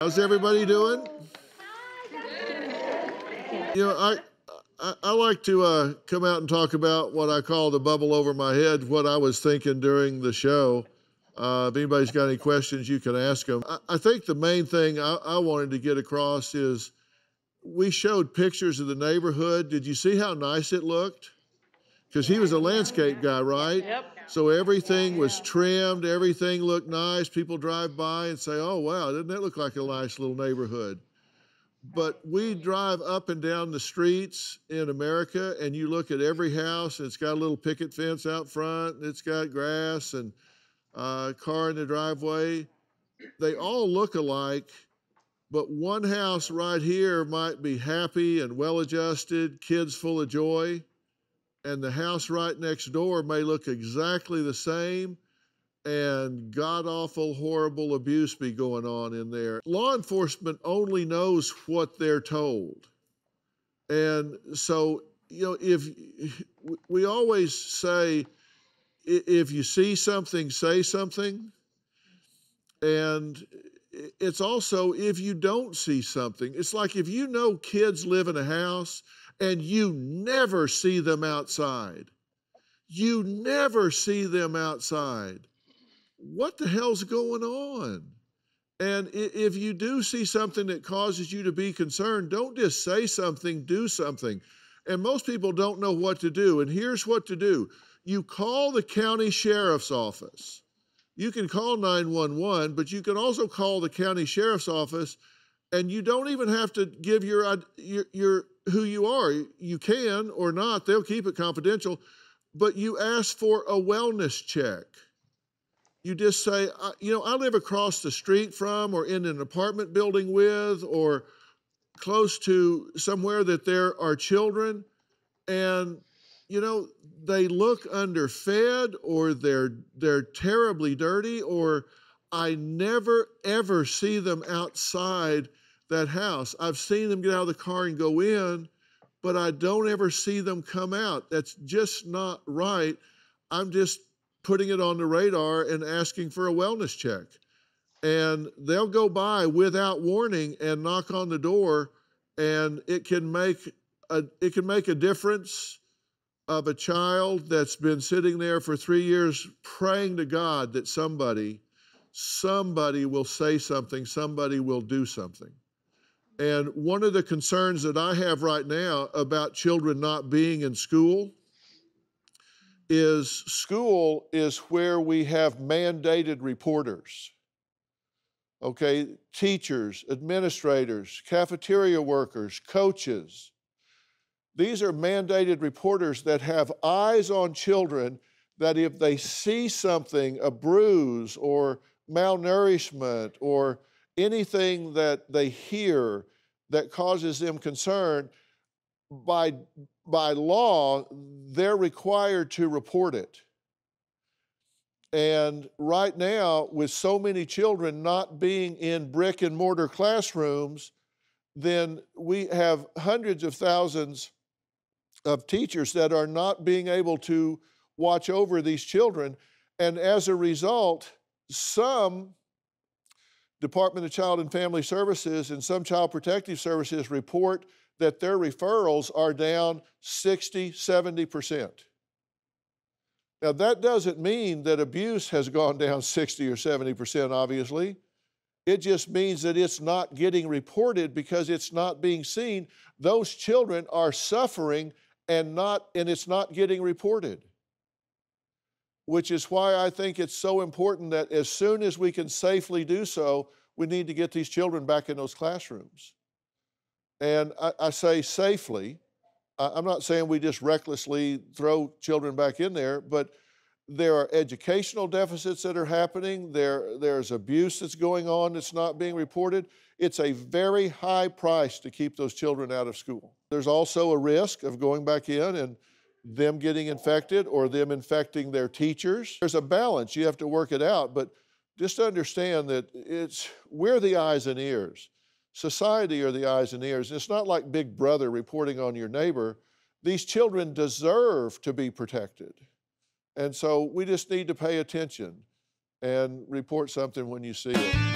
How's everybody doing? I like to come out and talk about what I call the bubble over my head, what I was thinking during the show. If anybody's got any questions, you can ask them. I think the main thing I wanted to get across is we showed pictures of the neighborhood. Did you see how nice it looked? Because he was a landscape guy, right? Yep. So everything was trimmed, everything looked nice. People drive by and say, oh, wow, doesn't that look like a nice little neighborhood? But we drive up and down the streets in America, and you look at every house, and it's got a little picket fence out front, and it's got grass and a car in the driveway. They all look alike, but one house right here might be happy and well-adjusted, kids full of joy, and the house right next door may look exactly the same, and god-awful, horrible abuse be going on in there. Law enforcement only knows what they're told. And so, if we always say, if you see something, say something. And it's also, if you don't see something, it's like if you know kids live in a house and you never see them outside. You never see them outside. What the hell's going on? And if you do see something that causes you to be concerned, don't just say something, do something. And most people don't know what to do. And here's what to do. You call the county sheriff's office. You can call 911, but you can also call the county sheriff's office, and you don't even have to give your who you are. You can or not. They'll keep it confidential. But you ask for a wellness check. You just say, I live across the street from or in an apartment building with or close to somewhere that there are children, and, they look underfed or they're terribly dirty, or I never, ever see them outside that house. I've seen them get out of the car and go in, but I don't ever see them come out. That's just not right. I'm just putting it on the radar and asking for a wellness check. And they'll go by without warning and knock on the door, and it can make a difference of a child that's been sitting there for 3 years praying to God that somebody will say something, somebody will do something. And one of the concerns that I have right now about children not being in school is where we have mandated reporters. Okay, teachers, administrators, cafeteria workers, coaches. These are mandated reporters that have eyes on children, that if they see something, a bruise or malnourishment or anything that they hear that causes them concern, by law, they're required to report it. And right now, with so many children not being in brick and mortar classrooms, then we have hundreds of thousands of teachers that are not being able to watch over these children. And as a result, some Department of Child and Family Services and some Child Protective Services report that their referrals are down 60, 70%. Now, that doesn't mean that abuse has gone down 60 or 70%, obviously. It just means that it's not getting reported because it's not being seen. Those children are suffering and it's not getting reported. Which is why I think it's so important that as soon as we can safely do so, we need to get these children back in those classrooms. And I say safely. I'm not saying we just recklessly throw children back in there, but there are educational deficits that are happening. There's abuse that's going on that's not being reported. It's a very high price to keep those children out of school. There's also a risk of going back in and them getting infected or them infecting their teachers. There's a balance. You have to work it out, but just understand that we're the eyes and ears. Society are the eyes and ears. It's not like Big Brother reporting on your neighbor. These children deserve to be protected. And so we just need to pay attention and report something when you see it.